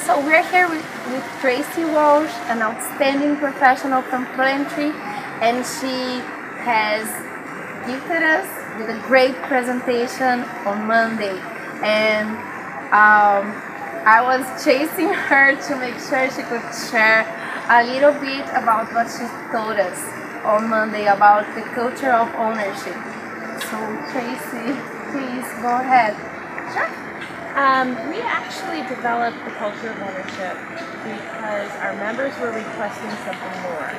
So we're here with Tracy Walsh, an outstanding professional from Plantry, and she has gifted us with a great presentation on Monday. And I was chasing her to make sure she could share a little bit about what she told us on Monday about the culture of ownership. So Tracy, please go ahead. Sure. We actually developed the culture of ownership because our members were requesting something more.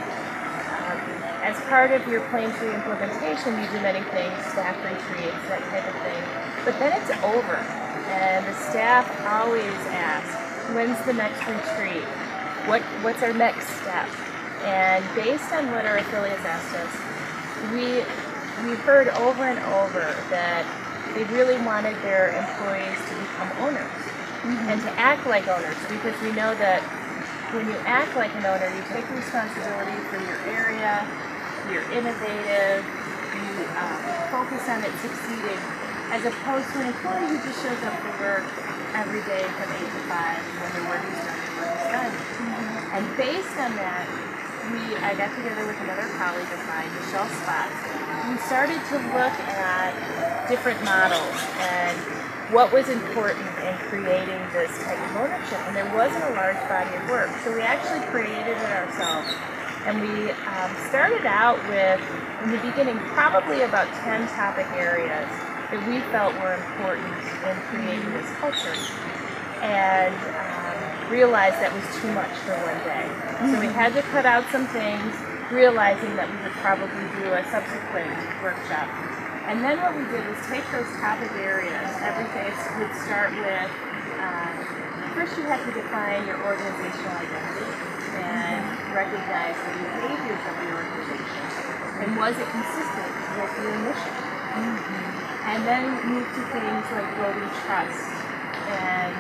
As part of your Plantry implementation, you do many things, staff retreats, that type of thing. But then it's over, and the staff always ask, when's the next retreat? What's our next step? And based on what our affiliates asked us, we heard over and over that they really wanted their employees to become owners and to act like owners, because we know that when you act like an owner, you take responsibility for your area, you're innovative, you focus on it succeeding, as opposed to an employee who just shows up for work every day from 8 to 5 when the work is done, the work is done. And based on that, I got together with another colleague of mine, Michelle Spot. We started to look at different models and what was important in creating this type of ownership. And there wasn't a large body of work, so we actually created it ourselves. And we started out with, in the beginning, probably about 10 topic areas that we felt were important in creating this culture. And realized that was too much for one day. So we had to cut out some things, realizing that we would probably do a subsequent workshop. And then what we did was take those topic areas. Every day would start with, first you had to define your organizational identity and recognize the behaviors of your organization. And was it consistent with your mission? And then move to things like building trust. And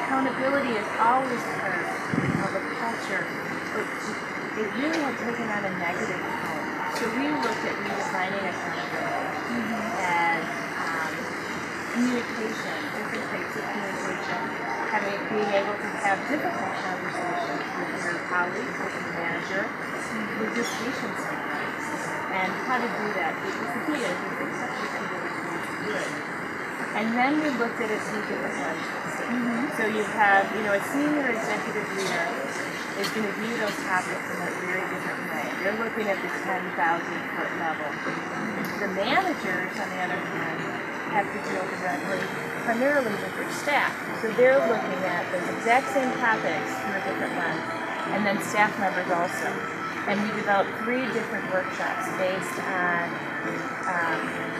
accountability is always part of a culture, but it really had taken on a negative tone. So we looked at redefining accountability and communication, different types of communication, being able to have difficult conversations with your colleagues, with your manager, with your patients sometimes, and how to do that, because the key is there's such a few different ways to do it. And then we looked at it through different lenses. So you have, a senior executive leader is going to view those topics in a very different way. They're looking at the 10,000-foot level. The managers, on the other hand, have to deal directly, primarily with their staff. So they're looking at those exact same topics through a different lens, and then staff members also. And we developed 3 different workshops based on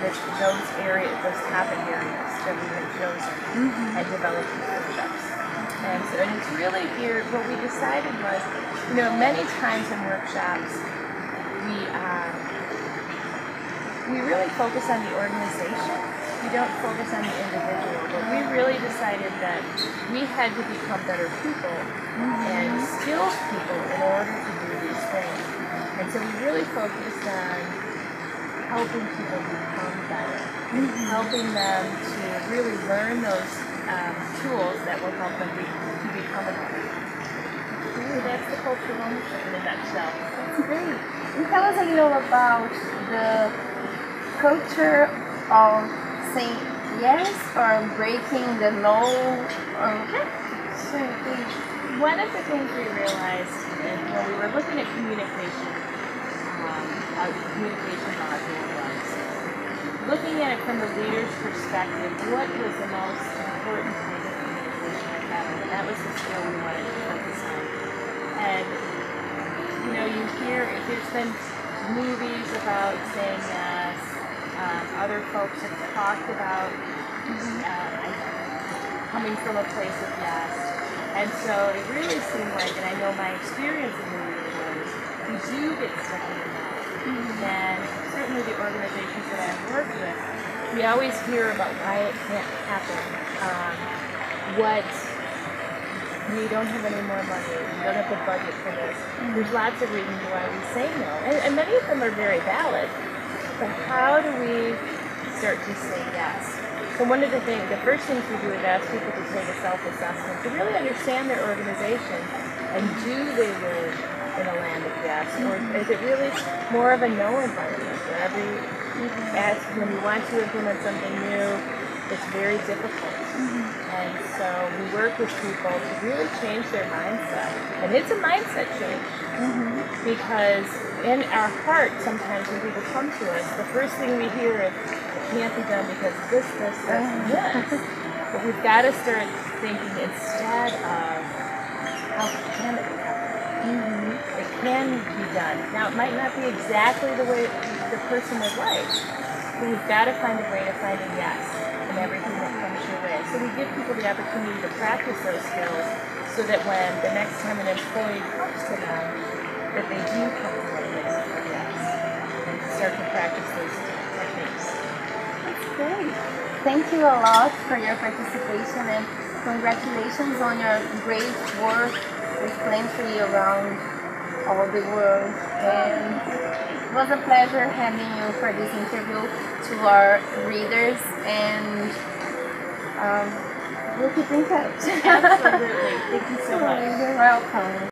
those areas, those topic areas that we had chosen, and developed these workshops. And it's really geared, what we decided was, many times in workshops, we really focus on the organization. We don't focus on the individual, but we really decided that we had to become better people and skilled people in order to do these things. And so we really focused on helping people become better, helping them to really learn those tools that will help them to become a better person. So that's the culture of ownership in a nutshell. That's great. And tell us a little about the culture of saying yes or breaking the no. Sure, please. One of the things we realized when we were looking at communication, how the communication module was, looking at it from the leader's perspective, what was the most important thing in communication at that moment? That was the skill we wanted to focus on. And, you hear, there's been movies about saying yes, other folks have talked about coming from a place of yes. And so it really seemed like, and I know my experience in the media was, we do get stuck in the mouth. And certainly the organizations that I've worked with, we always hear about why it can't happen. We don't have any more money, we don't have the budget for this. There's lots of reasons why we say no. And many of them are very valid. But how do we start to say yes? So one of the first things we do is ask people to take a self-assessment to really understand their organization, and do they live in a land of yes, or is it really more of a no environment where when you want to implement something new, it's very difficult. And so we work with people to really change their mindset, and it's a mindset change. Because in our heart, sometimes when people come to us, the first thing we hear is, it can't be done because this, and this. But we've got to start thinking instead of, how can it be done? It can be done. Now, it might not be exactly the way the person would like, but we've got to find a way to find a yes in everything that comes your way. So we give people the opportunity to practice those skills, so that when the next time an employee comes to them, that they do come to a place of yes, and start to practice those techniques. That's great. Thank you a lot for your participation, and congratulations on your great work with Plantry around all the world. And it was a pleasure having you for this interview to our readers, and we'll keep in touch. Absolutely. Thank you so much. You're welcome.